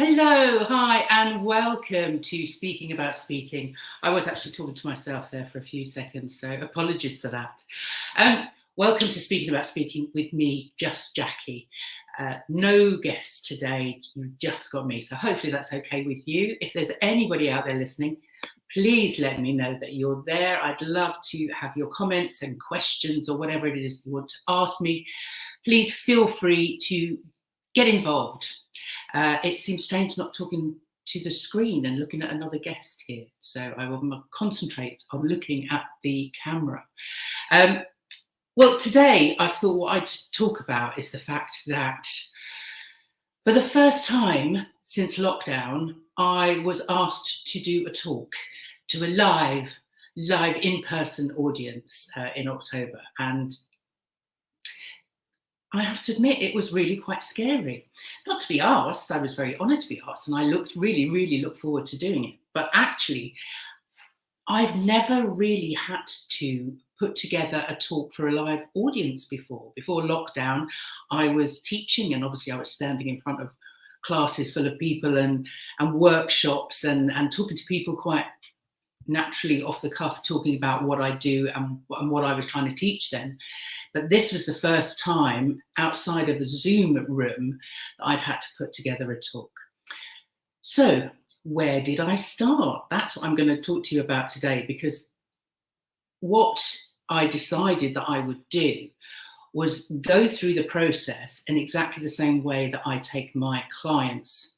Hello, hi, and welcome to Speaking About Speaking. I was actually talking to myself there for a few seconds, so apologies for that. Welcome to Speaking About Speaking with me, just Jackie. No guest today, you just got me, so hopefully that's okay with you. If there's anybody out there listening, please let me know that you're there. I'd love to have your comments and questions or whatever it is you want to ask me. Please feel free to get involved. It seems strange not talking to the screen and looking at another guest here. So I will concentrate on looking at the camera. Well, today I thought what I'd talk about is the fact that for the first time since lockdown, I was asked to do a talk to a live in-person audience in October. And I have to admit, it was really quite scary. Not to be asked, I was very honoured to be asked, and I really looked forward to doing it. But actually, I've never really had to put together a talk for a live audience before. Before lockdown, I was teaching, and obviously I was standing in front of classes full of people and workshops and talking to people quite naturally off the cuff, talking about what I do and what I was trying to teach then. But this was the first time outside of a Zoom room that I'd had to put together a talk. So where did I start? That's what I'm going to talk to you about today, because what I decided that I would do was go through the process in exactly the same way that I take my clients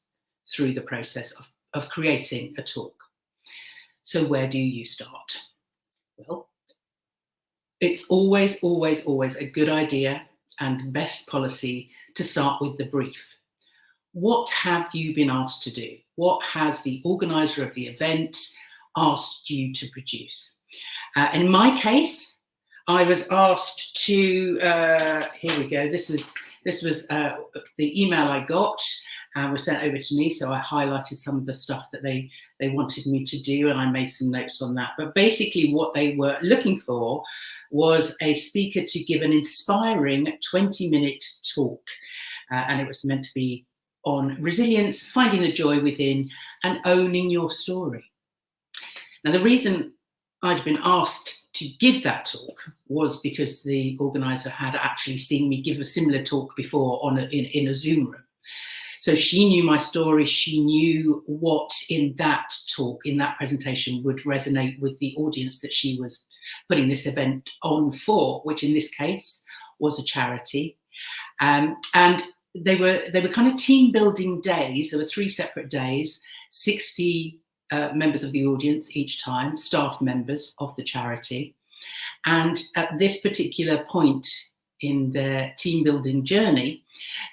through the process of creating a talk. So where do you start? Well, it's always a good idea and best policy to start with the brief. What have you been asked to do? What has the organizer of the event asked you to produce? In my case, I was asked to, here we go, this was the email I got and was sent over to me, so I highlighted some of the stuff that they wanted me to do, and I made some notes on that. But basically what they were looking for was a speaker to give an inspiring 20-minute talk, and it was meant to be on resilience, finding the joy within, and owning your story. Now, the reason I'd been asked to give that talk was because the organizer had actually seen me give a similar talk before in a Zoom room. So she knew my story, she knew what in that talk, in that presentation, would resonate with the audience that she was putting this event on for, which in this case was a charity. And they were kind of team building days. There were 3 separate days, 60 members of the audience each time, staff members of the charity. And at this particular point in their team building journey,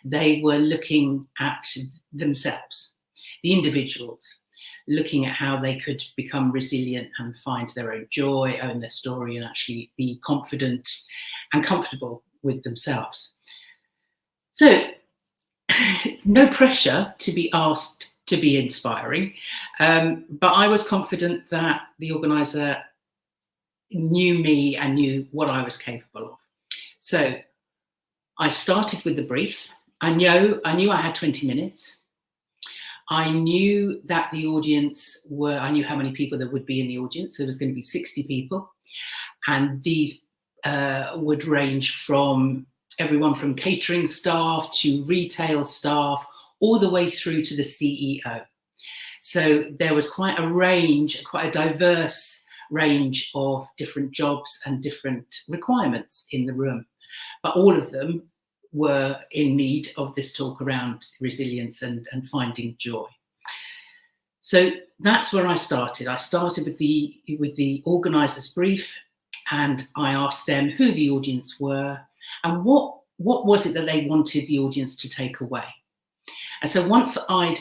they were looking at themselves, the individuals, looking at how they could become resilient and find their own joy, own their story, and actually be confident and comfortable with themselves. So no pressure to be asked to be inspiring, but I was confident that the organizer knew me and knew what I was capable of. So I started with the brief. I knew I had 20 minutes. I knew that the audience I knew how many people there would be in the audience. There was going to be 60 people. And these would range from everyone from catering staff to retail staff, all the way through to the CEO. So there was quite a diverse range of different jobs and different requirements in the room. But all of them were in need of this talk around resilience and finding joy. So that's where I started. I started with the organizer's brief, and I asked them who the audience were and what was it that they wanted the audience to take away. And so once I'd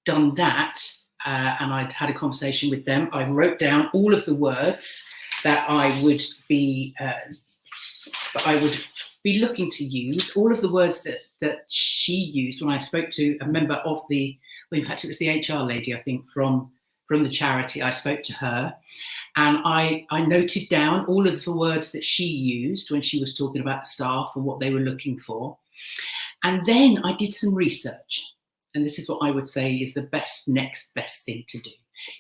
done that, and I'd had a conversation with them, I wrote down all of the words that I would be looking to use, all of the words that she used when I spoke to a member of in fact, it was the HR lady, I think, from the charity. I spoke to her, and I noted down all of the words that she used when she was talking about the staff and what they were looking for. And then I did some research. and this is what I would say is the next best thing to do,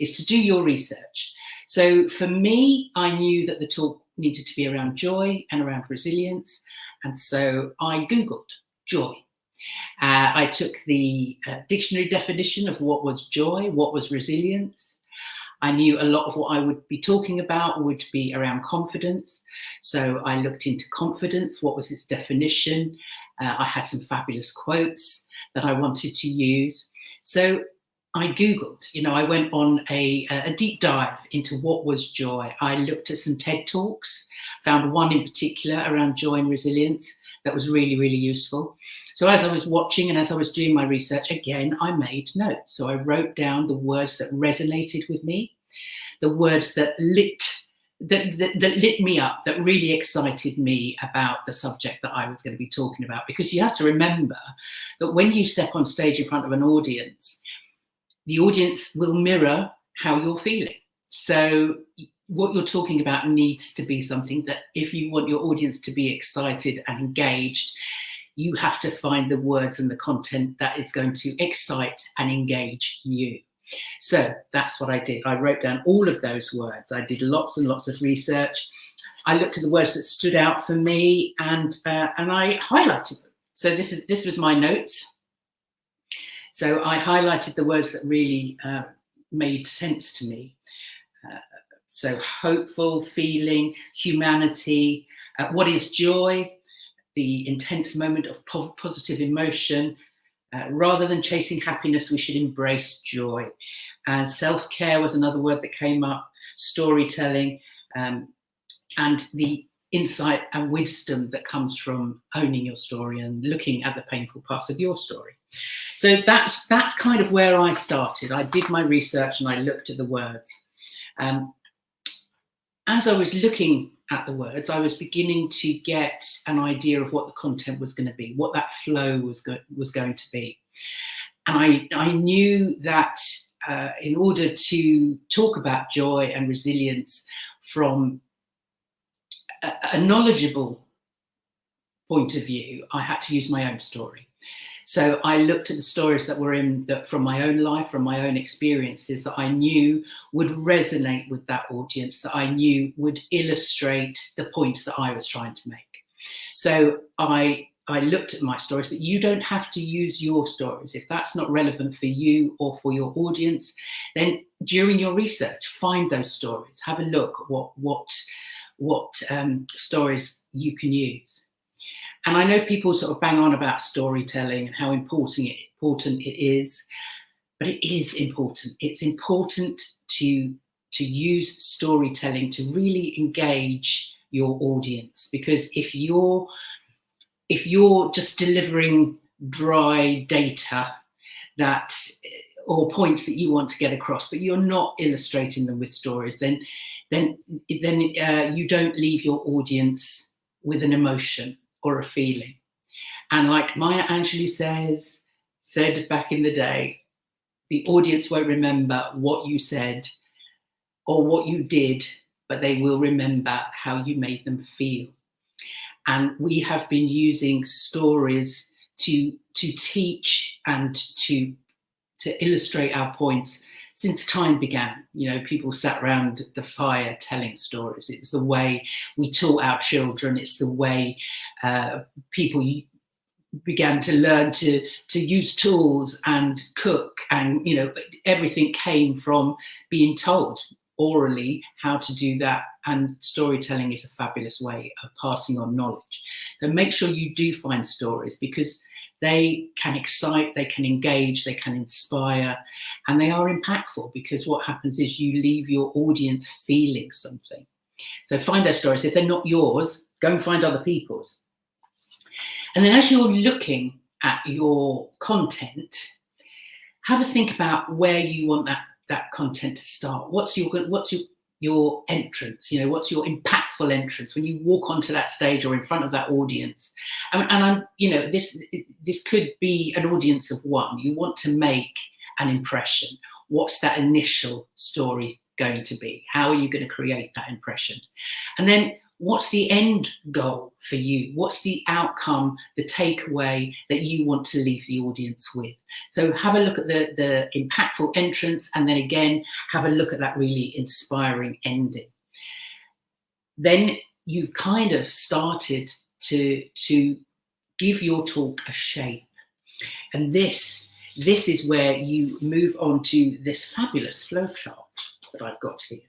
is to do your research. So for me, I knew that the talk needed to be around joy and around resilience. And so I Googled joy. I took the dictionary definition of what was joy, what was resilience. I knew a lot of what I would be talking about would be around confidence. So I looked into confidence, what was its definition. I had some fabulous quotes that I wanted to use. So I Googled, I went on a deep dive into what was joy. I looked at some TED Talks, found one in particular around joy and resilience that was really, really useful. So as I was watching and as I was doing my research, again, I made notes. So I wrote down the words that resonated with me, the words that lit me up, that really excited me about the subject that I was going to be talking about. Because you have to remember that when you step on stage in front of an audience, the audience will mirror how you're feeling. So what you're talking about needs to be something that, if you want your audience to be excited and engaged, you have to find the words and the content that is going to excite and engage you. So that's what I did. I wrote down all of those words. I did lots and lots of research. I looked at the words that stood out for me, and I highlighted them. So this was my notes. So I highlighted the words that really made sense to me. So hopeful, feeling, humanity, what is joy, the intense moment of positive emotion. Rather than chasing happiness, we should embrace joy. Self-care was another word that came up, storytelling, and the insight and wisdom that comes from owning your story and looking at the painful parts of your story. So that's kind of where I started. I did my research and I looked at the words. As I was looking at the words, I was beginning to get an idea of what the content was going to be, what that flow was going to be. And I knew that in order to talk about joy and resilience from a knowledgeable point of view, I had to use my own story. So I looked at the stories that were from my own life, from my own experiences, that I knew would resonate with that audience, that I knew would illustrate the points that I was trying to make. So I looked at my stories, but you don't have to use your stories. If that's not relevant for you or for your audience, then during your research, find those stories. Have a look at what stories you can use. And I know people sort of bang on about storytelling and how important it is, but it is important. It's important to use storytelling to really engage your audience, because if you're just delivering dry data or points that you want to get across, but you're not illustrating them with stories, then you don't leave your audience with an emotion or a feeling. And like Maya Angelou said back in the day, the audience won't remember what you said or what you did, but they will remember how you made them feel. And we have been using stories to teach and to illustrate our points since time began. People sat around the fire telling stories. It's the way we taught our children. It's the way people began to learn to use tools and cook. And, everything came from being told orally how to do that. And storytelling is a fabulous way of passing on knowledge. So make sure you do find stories, because they can excite, they can engage, they can inspire, and they are impactful, because what happens is you leave your audience feeling something. So find those stories. If they're not yours, go and find other people's. And then as you're looking at your content, have a think about where you want that content to start. What's your entrance? What's your impactful entrance when you walk onto that stage or in front of that audience? This could be an audience of one. You want to make an impression. What's that initial story going to be? How are you going to create that impression? And then what's the end goal for you? What's the outcome, the takeaway that you want to leave the audience with? So have a look at the impactful entrance, and then again, have a look at that really inspiring ending. Then you kind of started to give your talk a shape. And this is where you move on to this fabulous flowchart that I've got here.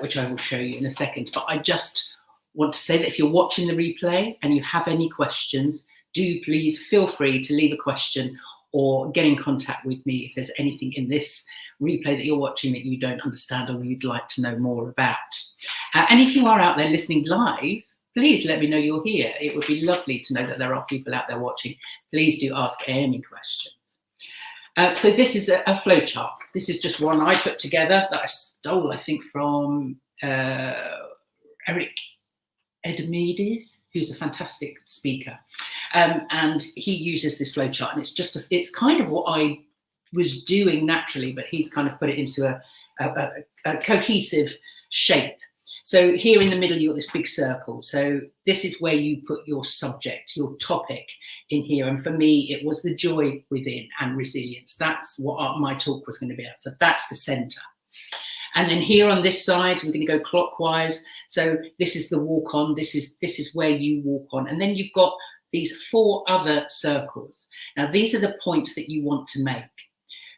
Which I will show you in a second. But I just want to say that if you're watching the replay and you have any questions, do please feel free to leave a question or get in contact with me if there's anything in this replay that you're watching that you don't understand or you'd like to know more about. And if you are out there listening live, please let me know you're here. It would be lovely to know that there are people out there watching. Please do ask any questions. So this is a flowchart. This is just one I put together that I stole, I think, from Eric Edmides, who's a fantastic speaker. And he uses this flowchart, and it's kind of what I was doing naturally, but he's kind of put it into a cohesive shape. So here in the middle, you've got this big circle. So this is where you put your subject, your topic in here. And for me, it was the joy within and resilience. That's what my talk was going to be about. So that's the center. And then here on this side, we're going to go clockwise. So this is the walk on. This is where you walk on. And then you've got these 4 other circles. Now, these are the points that you want to make.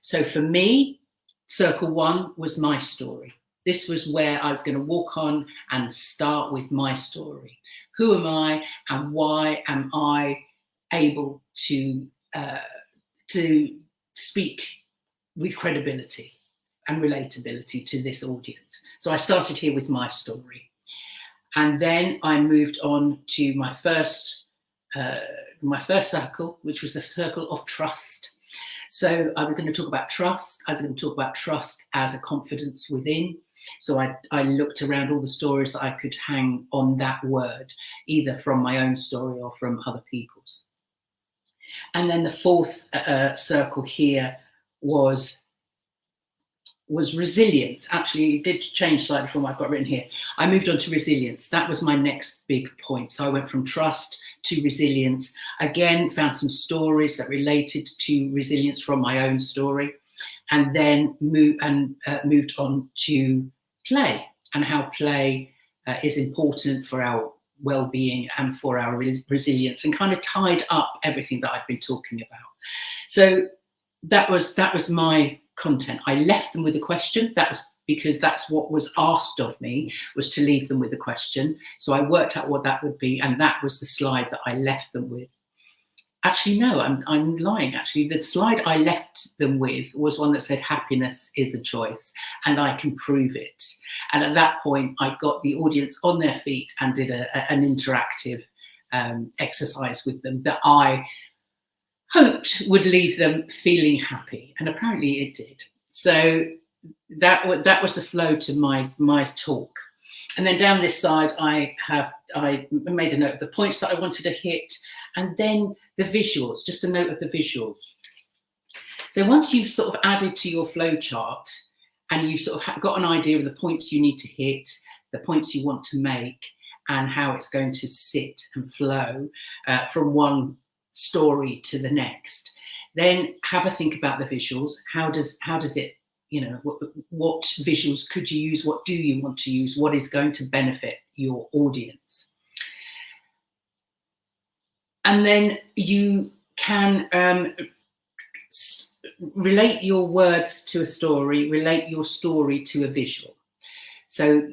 So for me, circle 1 was my story. This was where I was going to walk on and start with my story. Who am I, and why am I able to speak with credibility and relatability to this audience? So I started here with my story, and then I moved on to my first circle, which was the circle of trust. So I was going to talk about trust. I was going to talk about trust as a confidence within. So I looked around all the stories that I could hang on that word, either from my own story or from other people's. And then the 4th circle here was resilience. Actually, it did change slightly from what I've got written here. I moved on to resilience. That was my next big point. So I went from trust to resilience. Again, found some stories that related to resilience from my own story. And then moved on to play, and how play is important for our well-being and for our resilience, and kind of tied up everything that I've been talking about. So that was my content. I left them with a question. That was because that's what was asked of me, was to leave them with a question. So I worked out what that would be, and that was the slide that I left them with. Actually, no, I'm lying. Actually, the slide I left them with was one that said happiness is a choice, and I can prove it. And at that point, I got the audience on their feet and did an interactive exercise with them that I hoped would leave them feeling happy. And apparently it did. So that was the flow to my talk. And then down this side, I made a note of the points that I wanted to hit, and then the visuals, just a note of the visuals. So once you've sort of added to your flow chart and you've sort of got an idea of the points you need to hit, the points you want to make, and how it's going to sit and flow from one story to the next, then have a think about the visuals. How does it, what visuals could you use? What do you want to use? What is going to benefit your audience? And then you can relate your words to a story, relate your story to a visual. So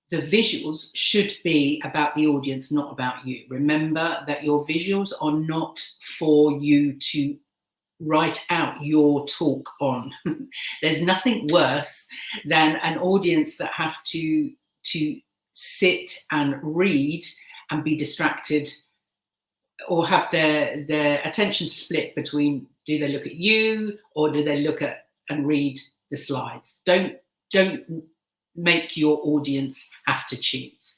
the visuals should be about the audience, not about you. Remember that your visuals are not for you to write out your talk on. There's nothing worse than an audience that have to sit and read and be distracted, or have their attention split between, do they look at you or do they look at and read the slides? Don't make your audience have to choose.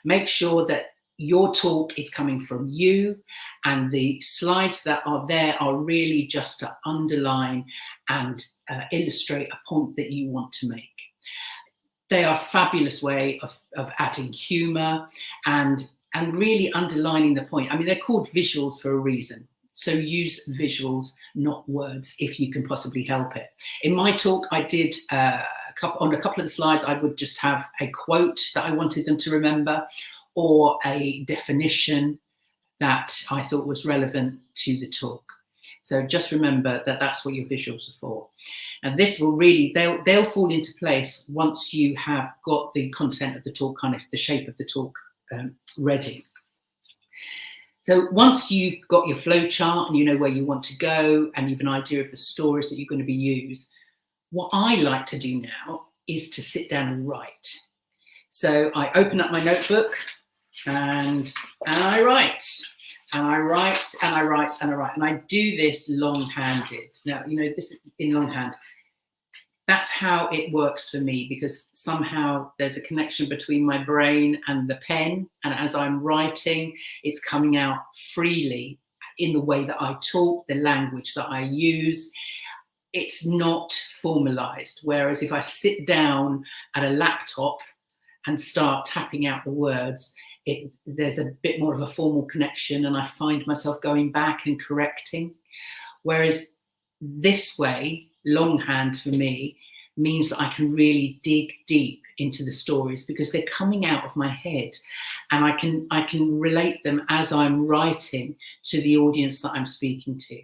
Make sure that your talk is coming from you, and the slides that are there are really just to underline and illustrate a point that you want to make. they are a fabulous way of adding humour and really underlining the point. I mean, they're called visuals for a reason. So use visuals, not words, if you can possibly help it. In my talk, I did on a couple of the slides, I would just have a quote that I wanted them to remember, or a definition that I thought was relevant to the talk. So just remember that that's what your visuals are for. And this will really, they'll fall into place once you have got the content of the talk, kind of the shape of the talk ready. So once you've got your flow chart and you know where you want to go and you've an idea of the stories that you're going to be used, what I like to do now is to sit down and write. So I open up my notebook and I write. And I write and I write and I write. And I do this long-handed. Now, you know, this in longhand, that's how it works for me, because somehow there's a connection between my brain and the pen. And as I'm writing, it's coming out freely in the way that I talk, the language that I use. It's not formalized. Whereas if I sit down at a laptop and start tapping out the words, there's a bit more of a formal connection, and I find myself going back and correcting. Whereas this way, longhand for me, means that I can really dig deep into the stories because they're coming out of my head, and I can relate them as I'm writing to the audience that I'm speaking to,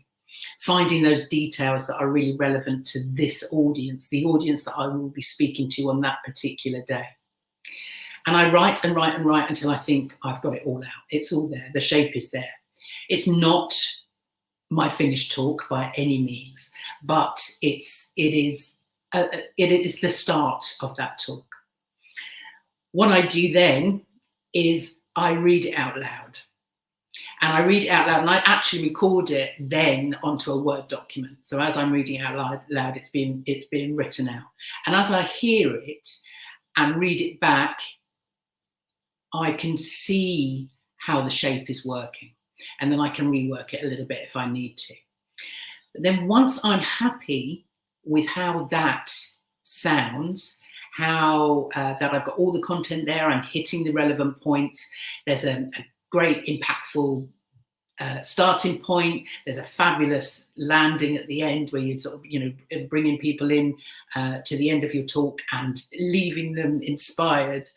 finding those details that are really relevant to this audience, the audience that I will be speaking to on that particular day. And I write and write and write until I think I've got it all out. It's all there. The shape is there. It's not my finished talk by any means, but it is the start of that talk. What I do then is I read it out loud. And I read it out loud, and I actually record it then onto a Word document. So as I'm reading it out loud, it's being written out. And as I hear it and read it back, I can see how the shape is working, and then I can rework it a little bit if I need to. But then once I'm happy with how that sounds, how that I've got all the content there, I'm hitting the relevant points, there's a great impactful starting point, there's a fabulous landing at the end where you sort of, you know, bringing people in to the end of your talk and leaving them inspired,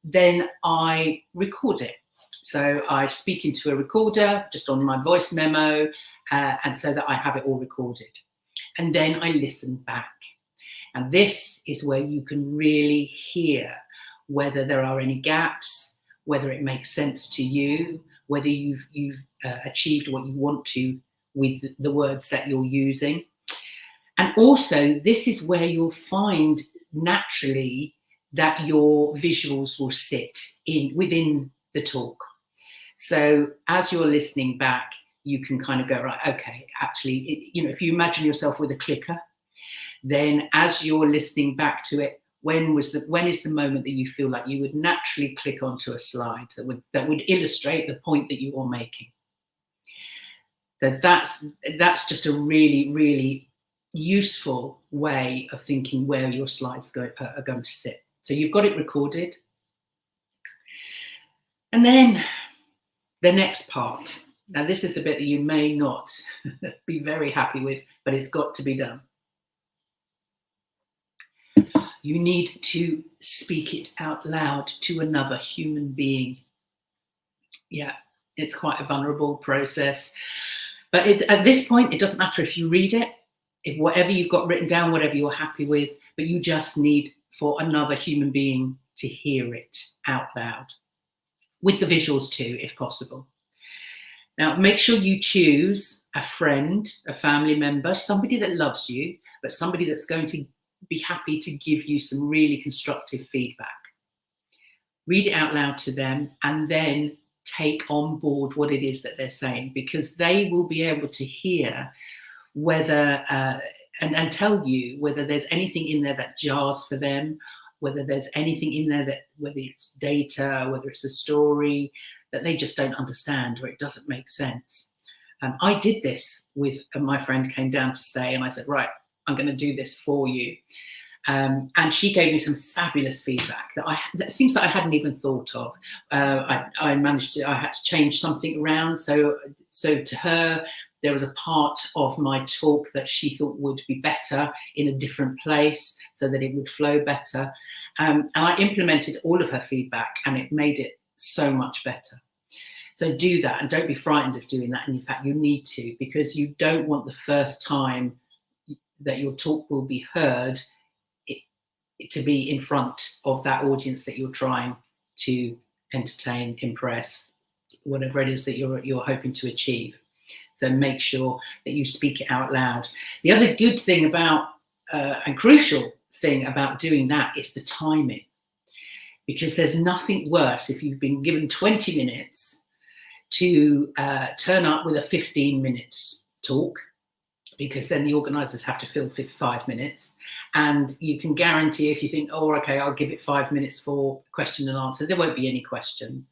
then I record it. So I speak into a recorder just on my voice memo, and so that I have it all recorded. And then I listen back. And this is where you can really hear whether there are any gaps, whether it makes sense to you, whether you've achieved what you want to with the words that you're using. And also, this is where you'll find naturally that your visuals will sit within the talk. So as you're listening back, you can kind of go, right, okay, actually, you know, if you imagine yourself with a clicker, then as you're listening back to it, when is the moment that you feel like you would naturally click onto a slide that would illustrate the point that you are making? That's just a really, really useful way of thinking where your slides are going to sit. So you've got it recorded. And then the next part. Now, this is the bit that you may not be very happy with, but it's got to be done. You need to speak it out loud to another human being. Yeah, it's quite a vulnerable process. But at this point, it doesn't matter if you read it, if whatever you've got written down, whatever you're happy with, but you just need for another human being to hear it out loud, with the visuals too, if possible. Now, make sure you choose a friend, a family member, somebody that loves you, but somebody that's going to be happy to give you some really constructive feedback. Read it out loud to them and then take on board what it is that they're saying, because they will be able to hear whether and tell you whether there's anything in there that jars for them, whether there's anything in there that, whether it's data, whether it's a story that they just don't understand or it doesn't make sense. I did this with my friend came down to stay, and I said, right, I'm going to do this for you. And she gave me some fabulous feedback things that I hadn't even thought of. I had to change something around. So to her, there was a part of my talk that she thought would be better in a different place so that it would flow better. And I implemented all of her feedback, and it made it so much better. So do that, and don't be frightened of doing that. And in fact, you need to, because you don't want the first time that your talk will be heard to be in front of that audience that you're trying to entertain, impress, whatever it is that you're hoping to achieve. So make sure that you speak it out loud. The other good thing about and crucial thing about doing that is the timing, because there's nothing worse if you've been given 20 minutes to turn up with a 15 minutes talk, because then the organisers have to fill 5 minutes, and you can guarantee if you think, oh, okay, I'll give it 5 minutes for question and answer, there won't be any questions.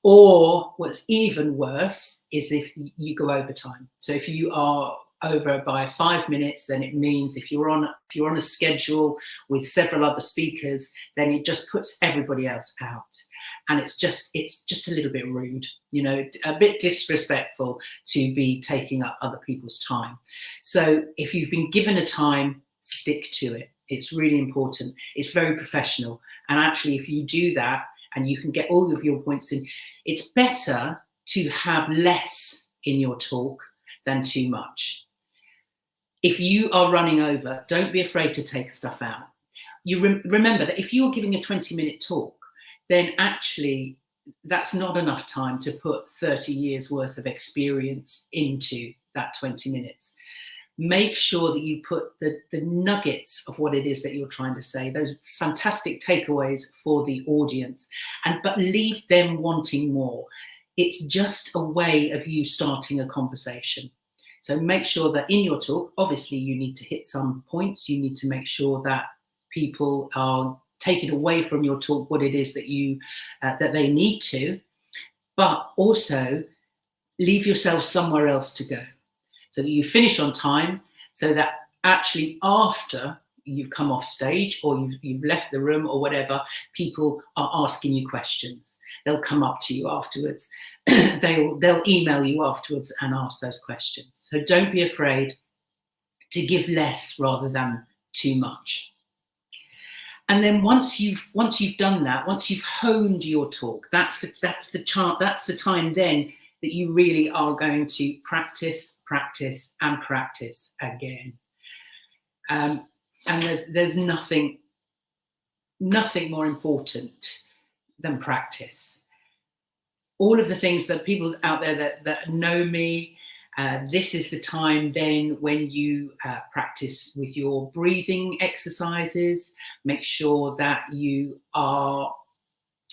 Or what's even worse is if you go over time. So if you are over by 5 minutes, then it means if you're on a schedule with several other speakers, then it just puts everybody else out, and it's just a little bit rude, a bit disrespectful to be taking up other people's time. So if you've been given a time, stick to it. It's really important. It's very professional, and actually, if you do that and you can get all of your points in, it's better to have less in your talk than too much. If you are running over, don't be afraid to take stuff out. You remember that if you're giving a 20-minute talk, then actually that's not enough time to put 30 years worth of experience into that 20 minutes. Make sure that you put the nuggets of what it is that you're trying to say, those fantastic takeaways for the audience, but leave them wanting more. It's just a way of you starting a conversation. So make sure that in your talk, obviously you need to hit some points. You need to make sure that people are taking away from your talk what it is that that they need to, but also leave yourself somewhere else to go, so that you finish on time, so that actually after you've come off stage or you've left the room or whatever, people are asking you questions. They'll come up to you afterwards. They'll email you afterwards and ask those questions. So don't be afraid to give less rather than too much. And then once you've done that, once you've honed your talk, that's the time then that you really are going to practice and practice again. And there's nothing more important than practice. All of the things that people out there that know me, this is the time then when you practice with your breathing exercises. Make sure that you are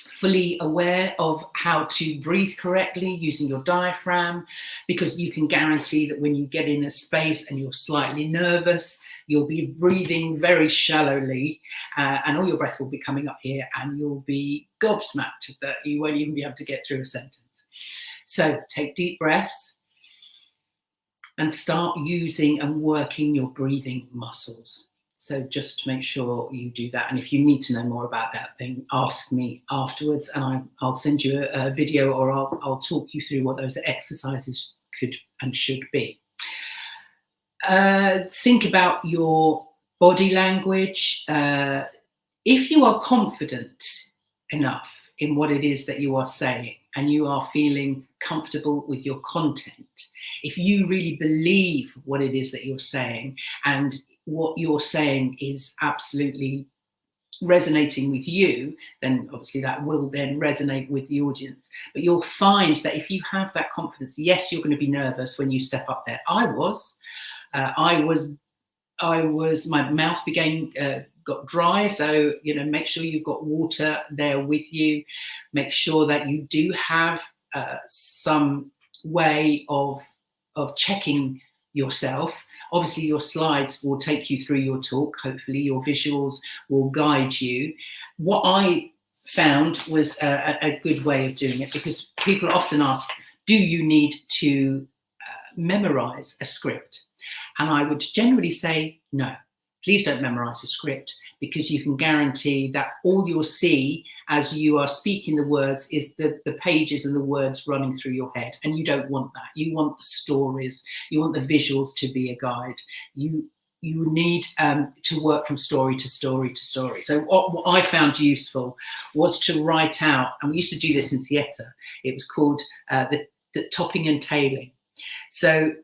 fully aware of how to breathe correctly using your diaphragm, because you can guarantee that when you get in a space and you're slightly nervous, you'll be breathing very shallowly, and all your breath will be coming up here, and you'll be gobsmacked that you won't even be able to get through a sentence. So take deep breaths and start using and working your breathing muscles. So just make sure you do that. And if you need to know more about that, then ask me afterwards, and I'll send you a video, or I'll talk you through what those exercises could and should be. Think about your body language. If you are confident enough in what it is that you are saying, and you are feeling comfortable with your content, if you really believe what it is that you're saying, and what you're saying is absolutely resonating with you, then obviously that will then resonate with the audience. But you'll find that if you have that confidence, yes, you're going to be nervous when you step up there. I was, my mouth got dry. So, make sure you've got water there with you. Make sure that you do have some way of checking yourself. Obviously, your slides will take you through your talk. Hopefully, your visuals will guide you. What I found was a good way of doing it, because people often ask, do you need to memorize a script? And I would generally say no. Please don't memorize the script, because you can guarantee that all you'll see as you are speaking the words is the pages and the words running through your head. And you don't want that. You want the stories. You want the visuals to be a guide. You need to work from story to story to story. So what I found useful was to write out, and we used to do this in theatre. It was called the topping and tailing. So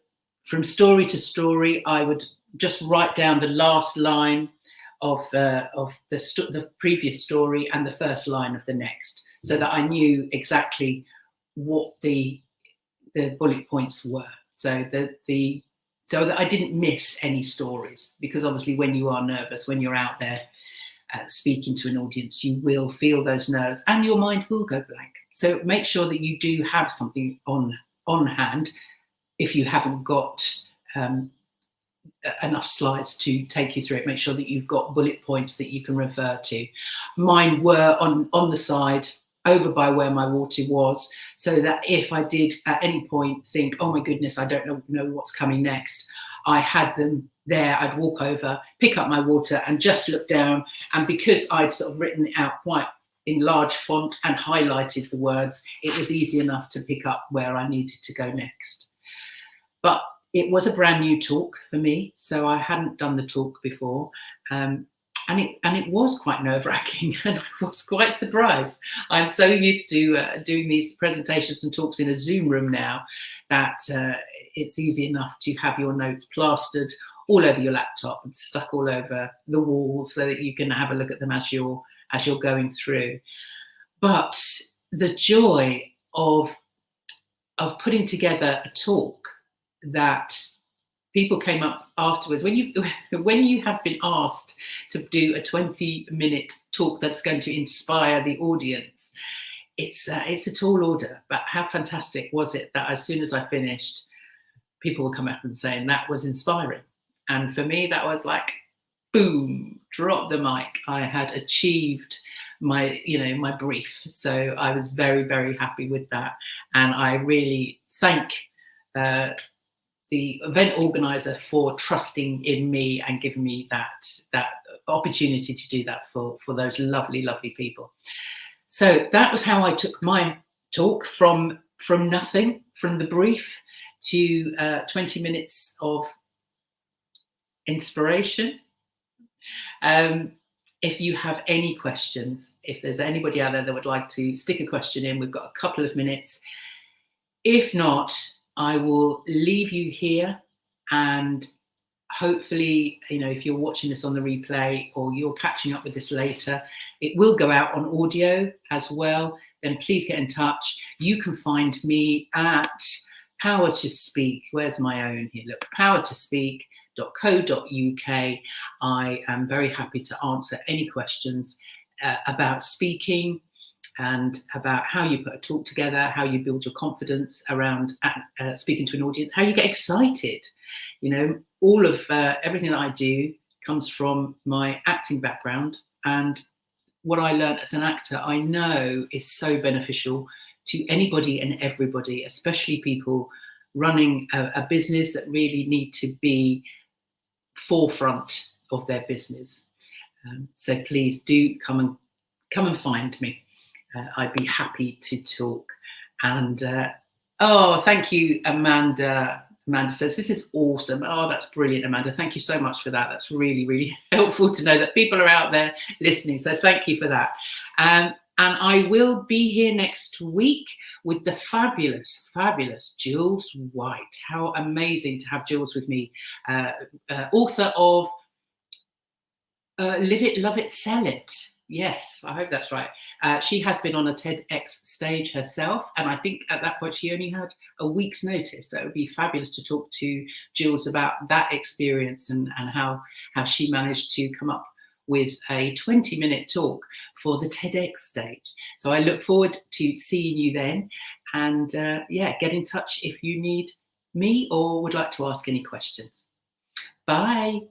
from story to story, I would just write down the last line of the previous story and the first line of the next, so that I knew exactly what the bullet points were. So so that I didn't miss any stories, because obviously when you are nervous, when you're out there speaking to an audience, you will feel those nerves and your mind will go blank. So make sure that you do have something on hand. If you haven't got enough slides to take you through it, make sure that you've got bullet points that you can refer to. Mine were on the side over by where my water was, so that if I did at any point think, oh my goodness, I don't know what's coming next, I had them there. I'd walk over, pick up my water and just look down. And because I'd sort of written it out quite in large font and highlighted the words, it was easy enough to pick up where I needed to go next. But it was a brand new talk for me, so I hadn't done the talk before. And it was quite nerve-wracking, and I was quite surprised. I'm so used to doing these presentations and talks in a Zoom room now that it's easy enough to have your notes plastered all over your laptop and stuck all over the walls, so that you can have a look at them as you're going through. But the joy of putting together a talk that people came up afterwards, when you have been asked to do a 20-minute talk that's going to inspire the audience, it's a tall order. But how fantastic was it that as soon as I finished, people would come up and saying that was inspiring. And for me, that was like, boom, drop the mic. I had achieved my brief. So I was very, very happy with that. And I really thank the event organizer for trusting in me and giving me that opportunity to do that for those lovely, lovely people. So that was how I took my talk from nothing, from the brief to 20 minutes of inspiration. If you have any questions, if there's anybody out there that would like to stick a question in, we've got a couple of minutes. If not, I will leave you here, and hopefully, if you're watching this on the replay or you're catching up with this later, it will go out on audio as well. Then please get in touch. You can find me at Power to Speak. Where's my own here? Look, powertospeak.co.uk. I am very happy to answer any questions about speaking, and about how you put a talk together, how you build your confidence around speaking to an audience, how you get excited. All of everything that I do comes from my acting background, and what I learned as an actor, I know is so beneficial to anybody and everybody, especially people running a business that really need to be forefront of their business. So please do come and find me. I'd be happy to talk. And thank you, Amanda. Amanda says, this is awesome. Oh, that's brilliant, Amanda. Thank you so much for that. That's really, really helpful to know that people are out there listening. So thank you for that. And I will be here next week with the fabulous, fabulous Jules White. How amazing to have Jules with me. Author of Live It, Love It, Sell It. Yes, I hope that's right. She has been on a TEDx stage herself, and I think at that point she only had a week's notice. So it would be fabulous to talk to Jules about that experience and how she managed to come up with a 20-minute talk for the TEDx stage. So I look forward to seeing you then. And get in touch if you need me or would like to ask any questions. Bye.